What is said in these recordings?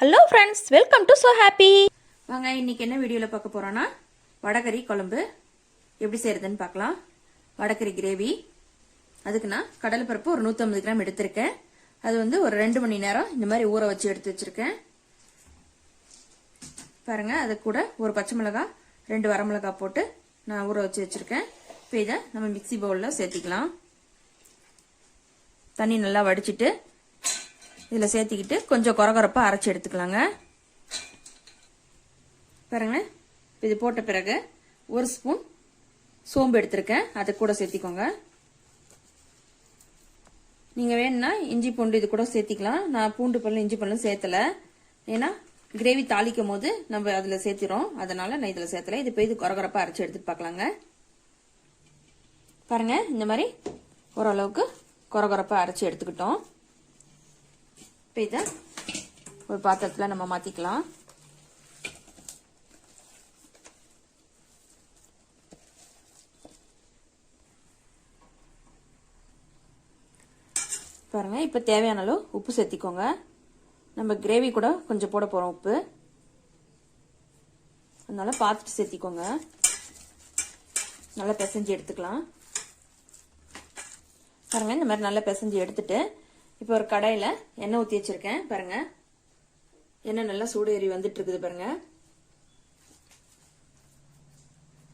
Hello friends, welcome to so happy. வாங்க, இன்னைக்கு என்ன வீடியோவில் பார்க்க போறோம்னா வடகறி குழம்பு எப்படி செய்யறதுன்னு பார்க்கலாம். வடகறி கிரேவி. அதுக்கு நான் கடலைப்பருப்பு ஒரு 150 கிராம் எடுத்திருக்கேன். அது வந்து ஒரு 2 மணி நேரம் இந்த மாதிரி ஊற வச்சு எடுத்து வச்சிருக்கேன். பாருங்க, அது கூட ஒரு பச்சை மிளகாய் 2 வரமிளகாய் போட்டு நான் ஊற வச்சு வச்சிருக்கேன். இப்போ இதை நம்ம மிக்சி பவுலில் சேர்த்திக்கலாம். தண்ணி நல்லா வடிச்சிட்டு இதில் சேர்த்திக்கிட்டு கொஞ்சம் கொரகொரப்பாக அரைச்சி எடுத்துக்கலாங்க. பாருங்க, இது போட்ட பிறகு 1 ஸ்பூன் சோம்பு எடுத்திருக்கேன், அதை கூட சேர்த்திக்கோங்க. நீங்கள் வேணும்னா இஞ்சி பூண்டு இது கூட சேர்த்திக்கலாம். நான் பூண்டு பல்லும் இஞ்சி பல்லும் சேர்த்தல, ஏன்னா கிரேவி தாளிக்கும் போது நம்ம அதில் சேர்த்திரோம், அதனால நான் இதில் சேர்த்தல. இது போய் இது கொரகொரப்பாக அரைச்சி எடுத்துட்டு பார்க்கலாங்க. பாருங்க, இந்த மாதிரி ஓரளவுக்கு கொரகொரப்பாக அரைச்சி எடுத்துக்கிட்டோம். இப்போ இதை ஒரு பாத்திரத்தில் நம்ம மாற்றிக்கலாம். பாருங்க, இப்போ தேவையான அளவு உப்பு சேர்த்திக்கோங்க. நம்ம கிரேவி கூட கொஞ்சம் போட போகிறோம் உப்பு, அதனால பார்த்துட்டு சேர்த்திக்கோங்க. நல்லா பிசைஞ்சு எடுத்துக்கலாம். பாருங்க, இந்த மாதிரி நல்லா பிசைஞ்சு எடுத்துட்டு இப்போ ஒரு கடாயில் எண்ணெய் ஊற்றி வச்சிருக்கேன். பாருங்க, எண்ணெய் நல்லா சூடு ஏறி வந்துட்டு இருக்குது. பாருங்க,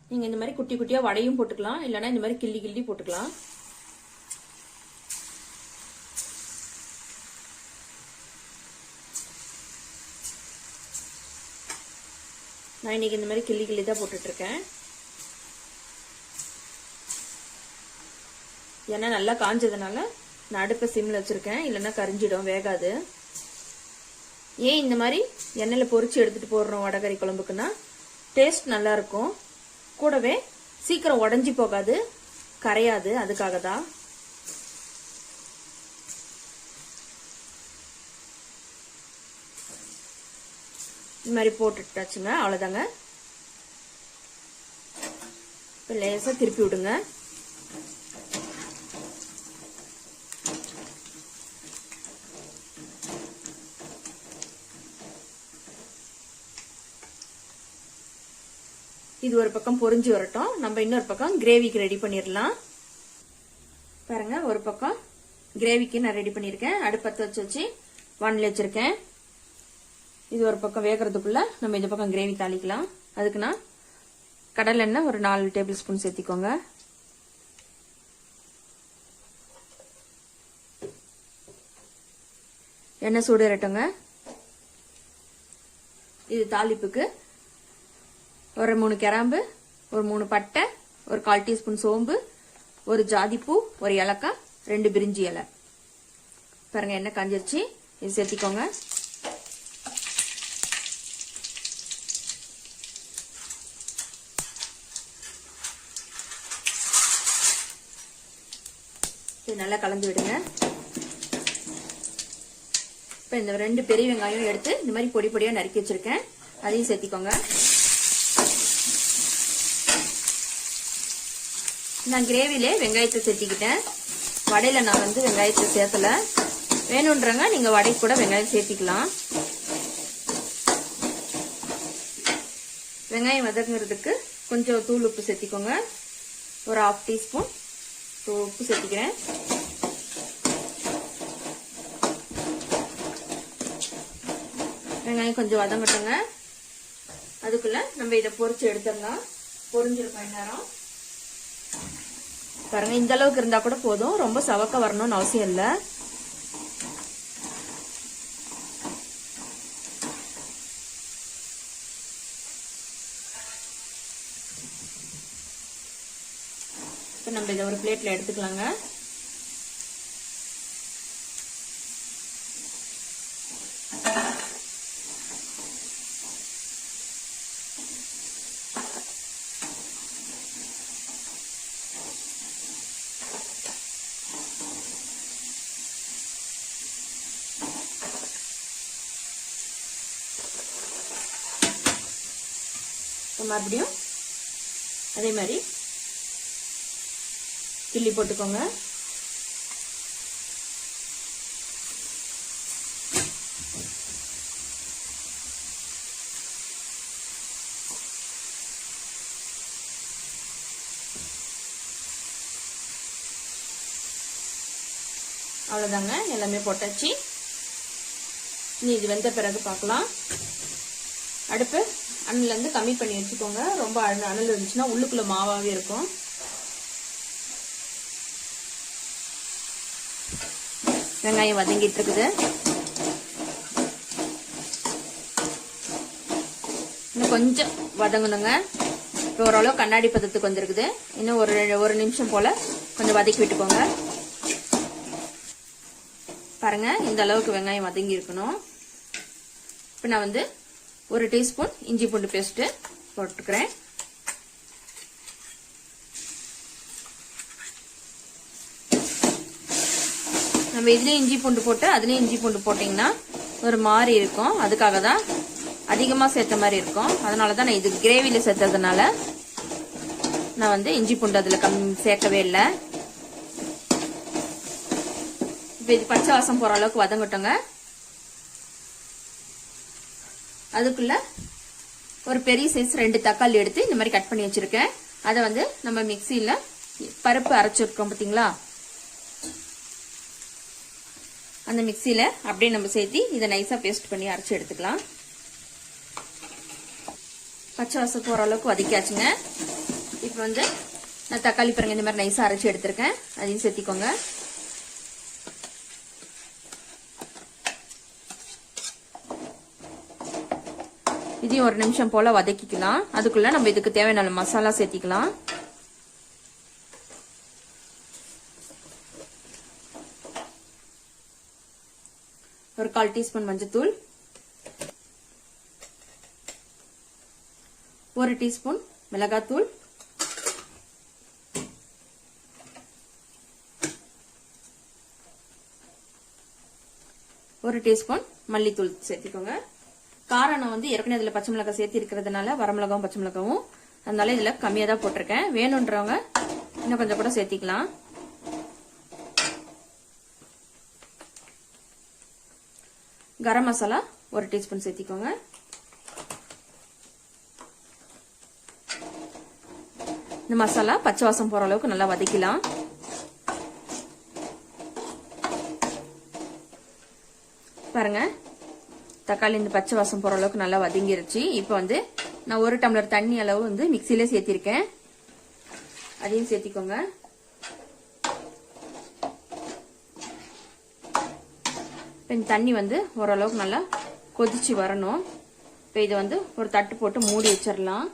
நீங்க இந்த மாதிரி குட்டி குட்டியா வடையும் போட்டுக்கலாம், இல்லைன்னா இந்த மாதிரி கிள்ளி கிள்ளி போட்டுக்கலாம். நான் இன்னைக்கு இந்த மாதிரி கிள்ளி கிள்ளி தான் போட்டுட்டு இருக்கேன். எண்ணெய் நல்லா காஞ்சதுனால நான் அடுப்பை சிம்ல வச்சிருக்கேன், இல்லைன்னா கரிஞ்சிடும், வேகாது. ஏன் இந்த மாதிரி எண்ணெயில் பொரிச்சு எடுத்துட்டு போடுறோம் வடகறி குழம்புக்குன்னா டேஸ்ட் நல்லா இருக்கும், கூடவே சீக்கிரம் உடஞ்சி போகாது, கரையாது. அதுக்காக தான். இந்த மாதிரி போட்டுட்டாச்சுங்க, அவ்வளோதாங்க. இப்போ லேசாக திருப்பி விடுங்க. இது ஒரு பக்கம் பொரிஞ்சு வரட்டும், நம்ம இன்னொரு பக்கம் கிரேவிக்கு ரெடி பண்ணிடலாம். பாருங்க, ஒரு பக்கம் கிரேவிக்கு நான் ரெடி பண்ணியிருக்கேன். அடுப்பத்தை வச்சு வானல் வச்சிருக்கேன். இது ஒரு பக்கம் வேகிறதுக்குள்ள நம்ம இந்த பக்கம் கிரேவி தாளிக்கலாம். அதுக்கு நான் கடலை எண்ணெய் ஒரு 4 டேபிள் ஸ்பூன் சேர்த்திக்கோங்க. எண்ணெய் சூடு ஏறட்டுங்க. இது தாளிப்புக்கு ஒரு 3 கிராம்பு, ஒரு 3 பட்டை, ஒரு 1/4 டீஸ்பூன் சோம்பு, ஒரு ஜாதிப்பூ, ஒரு ஏலக்காய், 2 பிரிஞ்சி இலை. பாருங்க, எண்ணெய் காஞ்சிருச்சு. இது சேர்த்திக்கோங்க. இது நல்லா கலந்து விடுங்க. இப்போ இந்த 2 பெரிய வெங்காயம் எடுத்து இந்த மாதிரி பொடி பொடியா நறுக்கி வச்சிருக்கேன், அதையும் சேர்த்திக்கோங்க. நான் கிரேவிலே வெங்காயத்தை சேர்த்திக்கிட்டேன், வடையில நான் வந்து வெங்காயத்தை சேர்த்தல. வேணும்ன்றங்க நீங்க வடை கூட வெங்காயம் சேர்த்திக்கலாம். வெங்காயம் வதங்குறதுக்கு கொஞ்சம் தூள் உப்பு சேர்த்திக்கோங்க. ஒரு 1/2 டீஸ்பூன் உப்பு சேர்த்திக்கிறேன். வெங்காயம் கொஞ்சம் வதங்கட்டுங்க. அதுக்குள்ள நம்ம இதை பொரிச்சு எடுத்துடலாம். பொரிஞ்சிருக்கும் நேரம். பாருங்க, இந்த அளவுக்கு இருந்தா கூட போதும், ரொம்ப சவக்க வரணும்னு அவசியம் இல்ல. இப்ப நம்ம இதை ஒரு பிளேட்ல எடுத்துக்கலாங்க. மறுபடியும் அதே மாதிரி கிள்ளி போட்டுக்கோங்க. அவ்வளோதாங்க, எல்லாமே போட்டாச்சு. இனி இது வெந்த பிறகு பார்க்கலாம். அடுப்பு அனலேருந்து கம்மி பண்ணி வச்சுக்கோங்க. ரொம்ப அனல் இருந்துச்சுன்னா உள்ளுக்குள்ள மாவாவே இருக்கும். வெங்காயம் வதங்கிட்டு இருக்குது. இன்னும் கொஞ்சம் வதங்கணுங்க. இப்போ ஓரளவு கண்ணாடி பதத்துக்கு வந்துருக்குது. இன்னும் ஒரு நிமிஷம் போல கொஞ்சம் வதக்கி விட்டுக்கோங்க. பாருங்க, இந்த அளவுக்கு வெங்காயம் வதங்கி இருக்கணும். இப்போ நான் வந்து 1 டீஸ்பூன் இஞ்சி பூண்டு பேஸ்ட் போட்டுக்கிறேன். நம்ம இதுலயும் இஞ்சி பூண்டு போட்டு அதுலயும் இஞ்சி பூண்டு போட்டீங்கன்னா ஒரு மாதிரி இருக்கும். அதுக்காக தான் அதிகமா சேர்த்த மாதிரி இருக்கும். அதனாலதான் நான் இது கிரேவில சேர்த்ததுனால நான் வந்து இஞ்சி பூண்டு அதுல சேர்க்கவே இல்லை. இப்ப இது பச்சை வாசம் போற அளவுக்கு வதங்கட்டோங்க. அதுக்குள்ள ஒரு பெரிய சைஸ் 2 தக்காளி எடுத்து இந்த மாதிரி கட் பண்ணி வச்சிருக்கேன். அதை வந்து நம்ம மிக்சியில பருப்பு அரைச்சிருக்கோம் பாத்தீங்களா, அந்த மிக்சியில அப்படியே நம்ம சேர்த்து இதை நைஸா பேஸ்ட் பண்ணி அரைச்சு எடுத்துக்கலாம். பச்சை வாசம் போற அளவுக்கு வதக்கியாச்சுங்க. இப்ப வந்து நான் தக்காளி பாருங்க இந்த மாதிரி நைஸா அரைச்சு எடுத்திருக்கேன். அதையும் சேர்த்திக்கோங்க. இதையும் ஒரு நிமிஷம் போல வதக்கிக்கலாம். அதுக்குள்ள நம்ம இதுக்கு தேவையான மசாலா சேர்த்திக்கலாம். ஒரு 1/4 டீஸ்பூன் மஞ்சத்தூள், 1 டீஸ்பூன் மிளகாத்தூள், 1 டீஸ்பூன் மல்லித்தூள் சேர்த்திக்கோங்க. காரம் நான் வந்து ஏற்கனவே இதுல பச்சை மிளகாய் சேர்த்து இருக்கிறதுனால வரமிளகாவும் பச்சை மிளகாவும் அதனால இதுல கம்மியா தான் போட்டிருக்கேன். வேணும்ன்றவங்க இன்னும் கொஞ்சம் கூட சேர்த்திக்கலாம். கரம் மசாலா 1 டீஸ்பூன் சேர்த்திக்கோங்க. இந்த மசாலா பச்சை வாசம் போற அளவுக்கு நல்லா வதக்கலாம். பாருங்க, தக்காளி இந்த பச்சை வாசம் போற அளவுக்கு நல்லா வதங்கிருச்சு. இப்போ வந்து நான் 1 டம்ளர் தண்ணி அளவு வந்து மிக்சியில சேர்த்திருக்கேன். அதையும் சேர்த்திக்கோங்க. இந்த தண்ணி வந்து ஓரளவுக்கு நல்லா கொதிச்சு வரணும். இப்போ இதை வந்து ஒரு தட்டு போட்டு மூடி வச்சிடலாம்.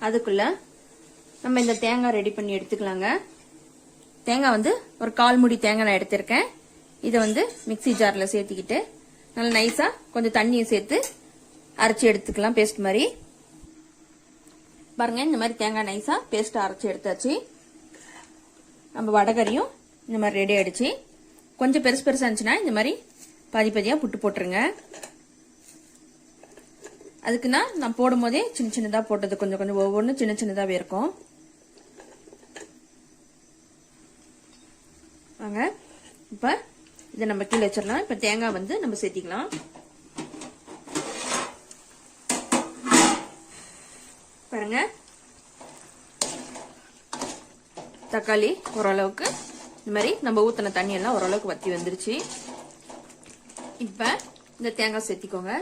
அதுக்குள்ள நம்ம இந்த தேங்காய் ரெடி பண்ணி எடுத்துக்கலாங்க. தேங்காய் வந்து ஒரு 1/4 மூடி தேங்காய் நான் எடுத்திருக்கேன். இதை வந்து மிக்சி ஜார்ல சேர்த்திக்கிட்டு நல்லா நைஸா கொஞ்சம் தண்ணியை சேர்த்து அரைச்சி எடுத்துக்கலாம், பேஸ்ட் மாதிரி. பாருங்க, இந்த மாதிரி தேங்காய் நைஸா பேஸ்ட் அரைச்சி எடுத்தாச்சு. நம்ம வடகரியும் இந்த மாதிரி ரெடி ஆயிடுச்சு. கொஞ்சம் பெருசு பெருசா இருந்துச்சுன்னா இந்த மாதிரி பாதி பாதியா புட்டு போட்டுருங்க. அதுக்குன்னா நான் போடும் போதே சின்ன சின்னதா போட்டது, கொஞ்சம் கொஞ்சம் ஒவ்வொன்றும் சின்ன சின்னதாவே இருக்கும். வாங்க, இப்ப இதை நம்ம கீழே வச்சிடலாம். இப்ப தேங்காய் வந்து நம்ம சேர்த்திக்கலாம். பாருங்க, தக்காளி ஓரளவுக்கு இந்த மாதிரி நம்ம ஊத்தின தண்ணி எல்லாம் ஓரளவுக்கு வத்தி வந்துருச்சு. இப்ப இந்த தேங்காய் சேர்த்திக்கோங்க.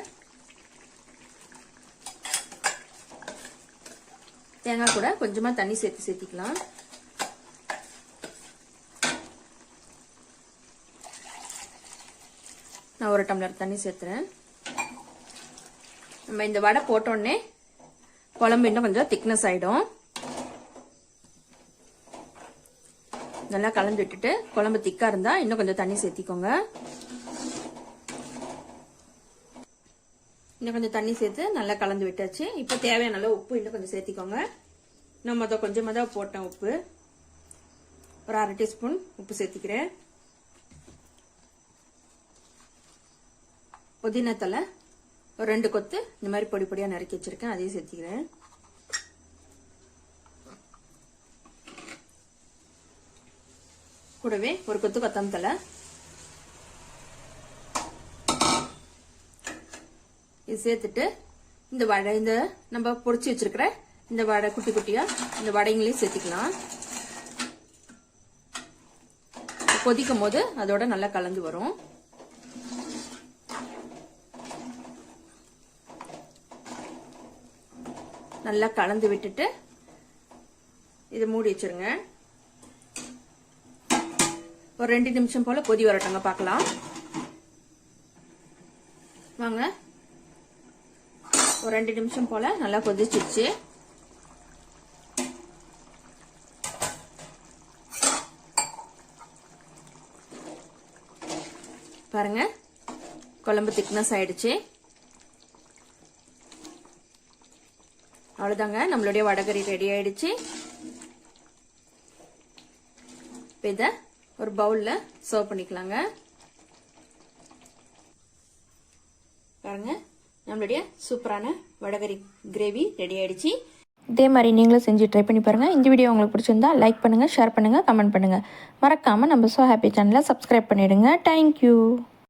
தேங்காய் கூட கொஞ்சமா தண்ணி சேர்த்திக்கலாம். நான் 1 டம்ளர் தண்ணி சேர்த்துறேன். நம்ம இந்த வடை போட்டோடனே குழம்பு இன்னும் கொஞ்சம் திக்னஸ் ஆயிடும். நல்லா கலந்து விட்டுட்டு குழம்பு திக்கா இருந்தா இன்னும் கொஞ்சம் தண்ணி சேர்த்திக்கோங்க. இன்னும் கொஞ்சம் தண்ணி சேர்த்து நல்லா கலந்து விட்டாச்சு. இப்ப தேவையான அளவு உப்பு இன்னும் கொஞ்சம் சேர்த்திக்கோங்க. நம்ம அதை கொஞ்சமா தான் போட்டேன் உப்பு. ஒரு 1/2 டீஸ்பூன் உப்பு சேர்த்திக்கிறேன். புதினா தலை ஒரு 2 கொத்து இந்த மாதிரி பொடி பொடியா நறுக்கி வச்சிருக்கேன், அதையும் சேர்த்திக்கிறேன். கூடவே ஒரு கொத்து கொத்தமல்லி தலை. இது சேர்த்துட்டு இந்த வடை, இந்த நம்ம பொடிச்சு வச்சிருக்கிற இந்த வடை குட்டி குட்டியாக இந்த வடைங்களையும் சேர்த்துக்கலாம். கொதிக்கும் போது அதோட நல்லா கலந்து வரும். நல்லா கலந்து விட்டுட்டு இதை மூடி வச்சிருங்க. ஒரு 2 நிமிஷம் போல கொதி வரட்டுங்க, பார்க்கலாம் வாங்க. ஒரு 2 நிமிஷம் போல நல்லா கொதிச்சிருச்சு. பாருங்க, குழம்பு திக்னஸ் ஆயிடுச்சு. அவ்வளவுதாங்க, நம்மளுடைய வடகறி ரெடி ஆயிடுச்சு. இதை ஒரு பவுல்ல சர்வ் பண்ணிக்கலாங்க. பாருங்க, நம்மளுடைய சூப்பரான வடகறி கிரேவி ரெடி ஆயிடுச்சு. இதே மாதிரி நீங்களும் செஞ்சு ட்ரை பண்ணி பாருங்கள். இந்த வீடியோ உங்களுக்கு பிடிச்சிருந்தா லைக் பண்ணுங்கள், ஷேர் பண்ணுங்கள், கமெண்ட் பண்ணுங்கள். மறக்காமல் நம்ம ஸோ ஹாப்பி சேனலை சப்ஸ்கிரைப் பண்ணிவிடுங்க. தேங்க்யூ.